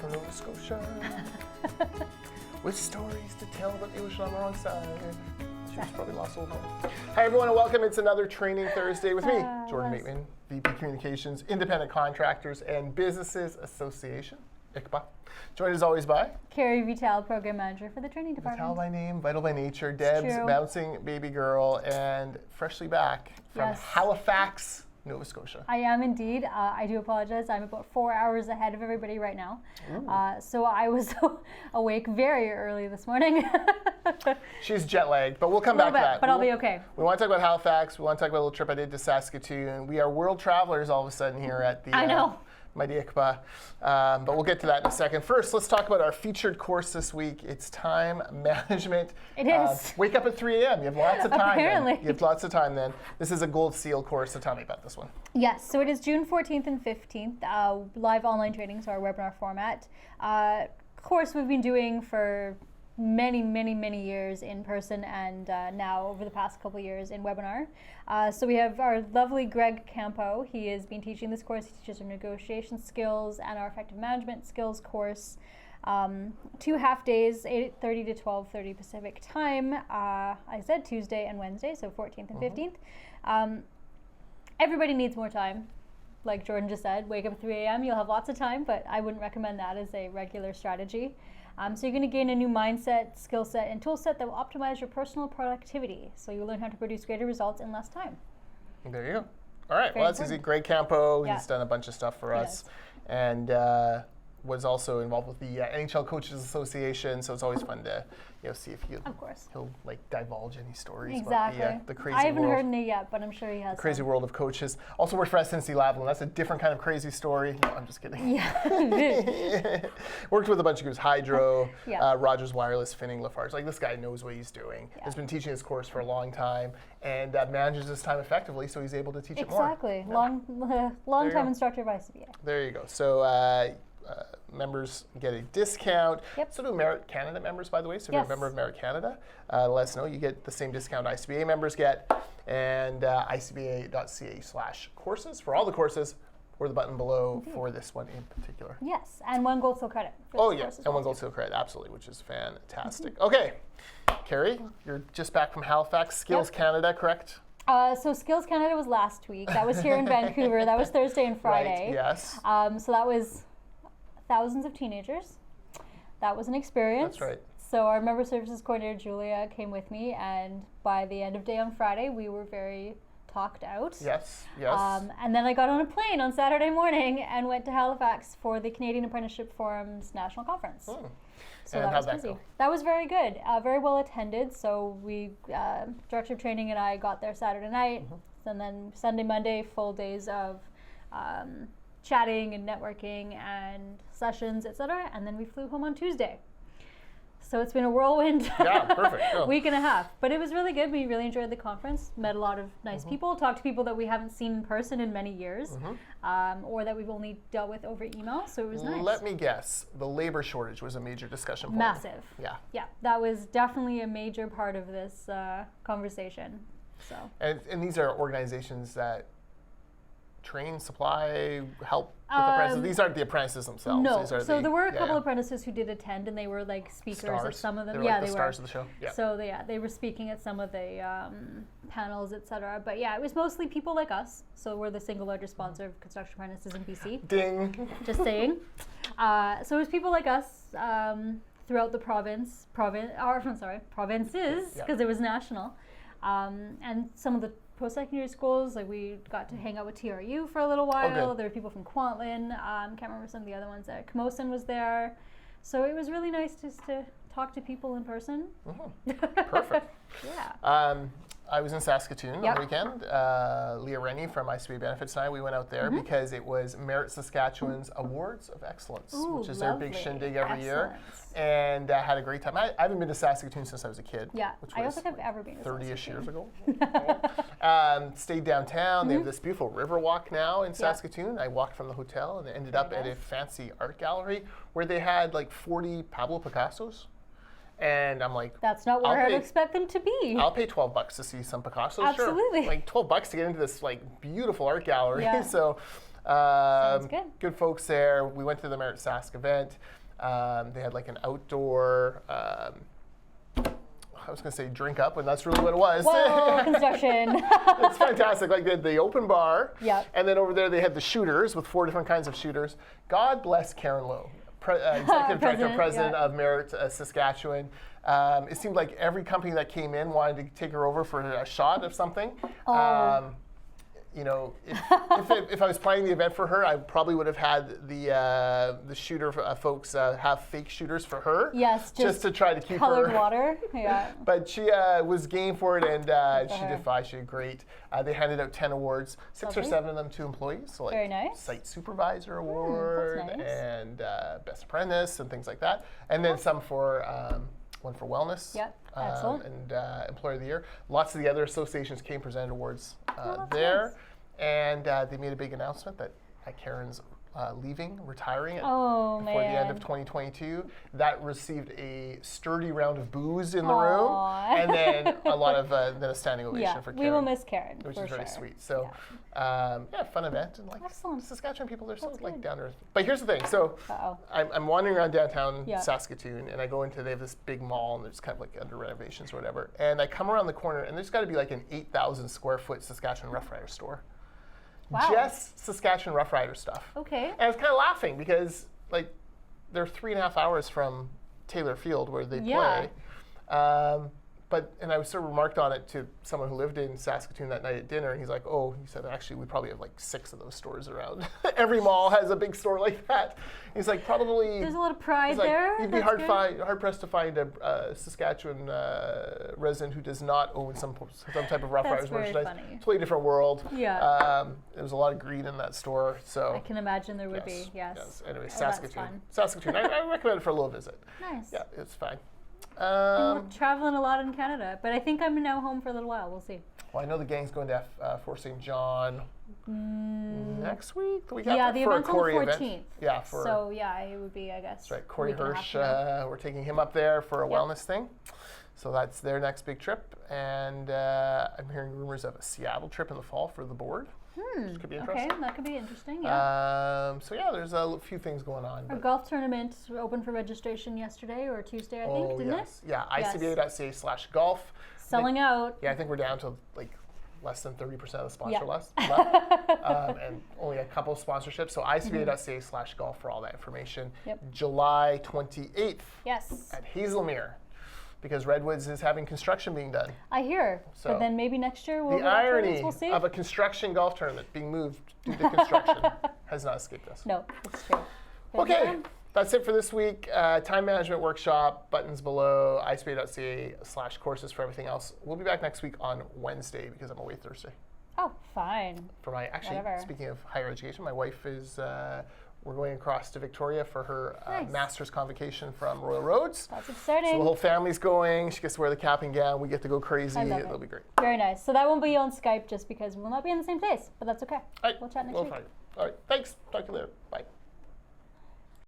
from Nova Scotia with stories to tell about the ocean on the wrong side. She was probably lost old home. Hi everyone and welcome. It's another Training Thursday with me, Jordan Maitland, VP Communications, Independent Contractors and Businesses Association, icba. Joined as always by Kerry, Vital, Program Manager for the Training Department. Vital by name, Vital by nature, Deb's bouncing baby girl, and freshly back from Halifax, Nova Scotia. I am indeed. I do apologize. I'm about 4 hours ahead of everybody right now. So I was awake very early this morning. She's jet lagged, but we'll come back to that. But I'll be okay. We want to talk about Halifax. We want to talk about a little trip I did to Saskatoon. We are world travelers all of a sudden here at the... I know. Mighty icba. But we'll get to that in a second. First, let's talk about our featured course this week. It's time management. It is. Wake up at 3 a.m. You have lots of time. Apparently. Then. You have lots of time then. This is a gold seal course, so tell me about this one. Yes, so it is June 14th and 15th, live online training, so our webinar format. Course we've been doing for many years in person and now over the past couple years in webinar. So we have our lovely Greg Campo. He has been teaching this course. He teaches our negotiation skills and our effective management skills course. 2 half days, 8:30 to 12:30 Pacific time. I said Tuesday and Wednesday, so 14th and 15th. Everybody needs more time. Like Jordan just said, wake up at 3 a.m. You'll have lots of time, but I wouldn't recommend that as a regular strategy. So you're going to gain a new mindset, skill set, and tool set that will optimize your personal productivity. So you'll learn how to produce greater results in less time. There you go. All right. Well, that's easy. Greg Campo, he's done a bunch of stuff for us. And was also involved with the NHL Coaches Association, so it's always fun to see if he'll like divulge any stories about the crazy world. I haven't heard any yet, but I'm sure he has. The crazy world of coaches. Also worked for SNC Lavalin. That's a different kind of crazy story. No, I'm just kidding. Yeah. Worked with a bunch of groups, Hydro, Rogers Wireless, Finning, Lafarge. Like this guy knows what he's doing. Has been teaching this course for a long time and manages his time effectively, so he's able to teach it more. Exactly. Long time instructor of ICBA. There you go. So. Members get a discount. So do Merit Canada members, by the way. So if you're a member of Merit Canada, let us know. You get the same discount ICBA members get. And icba.ca/courses for all the courses, or the button below for this one in particular. Yes, and 1 gold seal credit. And 1 gold seal credit, absolutely, which is fantastic. Okay, Kerry, you're just back from Halifax. Skills Canada, correct? So Skills Canada was last week. That was here in Vancouver. That was Thursday and Friday. Right, yes. So that was thousands of teenagers. That was an experience. That's right. So our member services coordinator, Julia, came with me, and by the end of day on Friday, we were very talked out. Yes. And then I got on a plane on Saturday morning and went to Halifax for the Canadian Apprenticeship Forum's national conference. So and that was how'd busy. that go? That was very good. Very well attended. So we, Director of Training and I got there Saturday night, and then Sunday, Monday, full days of chatting and networking and sessions, etc. And then we flew home on Tuesday. So it's been a whirlwind week and a half. But it was really good. We really enjoyed the conference, met a lot of nice people, talked to people that we haven't seen in person in many years, or that we've only dealt with over email. So it was nice. Let me guess, the labor shortage was a major discussion point. Massive. Yeah, that was definitely a major part of this conversation. So. And these are organizations that train, supply, help with apprentices. These aren't the apprentices themselves. No. These are so there were a couple of apprentices who did attend, and they were like speakers at some of them. They were like the stars of the show. Yeah. So they were speaking at some of the panels, etc. But yeah, it was mostly people like us. So we're the single largest sponsor of construction apprentices in BC. Ding. Just saying. So it was people like us throughout the provinces, because it was national, and some of the post-secondary schools. Like we got to hang out with TRU for a little while. There were people from Kwantlen. Can't remember some of the other ones. Camosun was there. So it was really nice just to talk to people in person. Perfect. Yeah. I was in Saskatoon on the weekend. Leah Rennie from ICBA Benefits and I, we went out there because it was Merit Saskatchewan's Awards of Excellence, which is their big shindig every year. And had a great time. I haven't been to Saskatoon since I was a kid. Yeah, which I don't think I've ever been to 30-ish years ago. Stayed downtown. They have this beautiful river walk now in Saskatoon. I walked from the hotel and ended up at a fancy art gallery where they had like 40 Pablo Picassos. And I'm like, that's not where I'd expect them to be. I'll pay $12 to see some Picasso. Absolutely. Sure. Like $12 to get into this like beautiful art gallery. Yeah. So Sounds good. Good folks there. We went to the Merit Sask event. They had like an outdoor, I was going to say drink up, and that's really what it was. Whoa, construction. It's fantastic. Like they had the open bar, Yep. and then over there they had the shooters with 4 different kinds of shooters. God bless Karen Lowe, Executive Director, President of Merit Saskatchewan. It seemed like every company that came in wanted to take her over for a shot of something. You know, if I was planning the event for her, I probably would have had the shooter folks have fake shooters for her. Yes, just to try to keep colored her. water. Yeah. But she was game for it, and she did fine. She did great. They handed out 10 awards, 6 or 7 of them to employees. So like Very nice. Site Supervisor Award that's nice. and Best Apprentice and things like that. And then some for one for wellness. Yep. Excellent. And Employer of the Year. Lots of the other associations came presented awards that's there. nice. And they made a big announcement that Karen's retiring before the end of 2022. That received a sturdy round of boos in the room, and then a lot of then a standing ovation for Karen. We will miss Karen, which for is very sure. sweet. So, fun event, and like Excellent. Saskatchewan people, they're so That's like good. down to earth. But here's the thing. So, I'm wandering around downtown Saskatoon, and I go into they have this big mall, and there's kind of like under renovations or whatever. And I come around the corner, and there's got to be like an 8,000 square foot Saskatchewan Rough Rider store. Wow. Just Saskatchewan Rough Rider stuff. Okay. And I was kind of laughing because, like, they're 3.5 hours from Taylor Field where they play. And I was sort of remarked on it to someone who lived in Saskatoon that night at dinner, and he's like, he said, actually, we probably have like 6 of those stores around. Every mall has a big store like that. He's like, probably. There's a lot of pride like, there. You'd be hard pressed to find a Saskatchewan resident who does not own some type of Rough Riders merchandise. Funny. Totally different world. Yeah. There was a lot of greed in that store. So I can imagine there would be. Yes. Anyway, Saskatoon. Saskatoon. I recommend it for a little visit. Nice. Yeah, it's fine. We're traveling a lot in Canada, but I think I'm now home for a little while. We'll see. Well, I know the gang's going to Fort St. John next week. The week Yeah, after, the for event's a on the Corey 14th. event. Yeah, so it would be, I guess. That's right. Corey week and a half Hirsch, from now. we're taking him up there for a wellness thing. So that's their next big trip. And I'm hearing rumors of a Seattle trip in the fall for the board. Which could be interesting. Okay, that could be interesting, yeah. There's a few things going on. Our golf tournament opened for registration yesterday or Tuesday, I think, didn't it? Yeah, icba.ca/golf. Selling out. Yeah, I think we're down to like less than 30% of the sponsor left. And only a couple of sponsorships. So icba.ca/golf for all that information. July 28th at Hazelmere, because Redwoods is having construction being done. I hear. So but then maybe next year we'll the irony we'll see. of a construction golf tournament being moved due to construction has not escaped us. No, it's true. Okay, that's it for this week. Time management workshop, buttons below, icba.ca/courses for everything else. We'll be back next week on Wednesday because I'm away Thursday. Oh, fine. For my, speaking of higher education, my wife is, we're going across to Victoria for her master's convocation from Royal Roads. That's exciting. So the whole family's going. She gets to wear the cap and gown. We get to go crazy. It'll be great. Very nice. So that won't be on Skype just because we'll not be in the same place, but that's okay. All right. We'll chat next week. All right. Thanks. Talk to you later. Bye.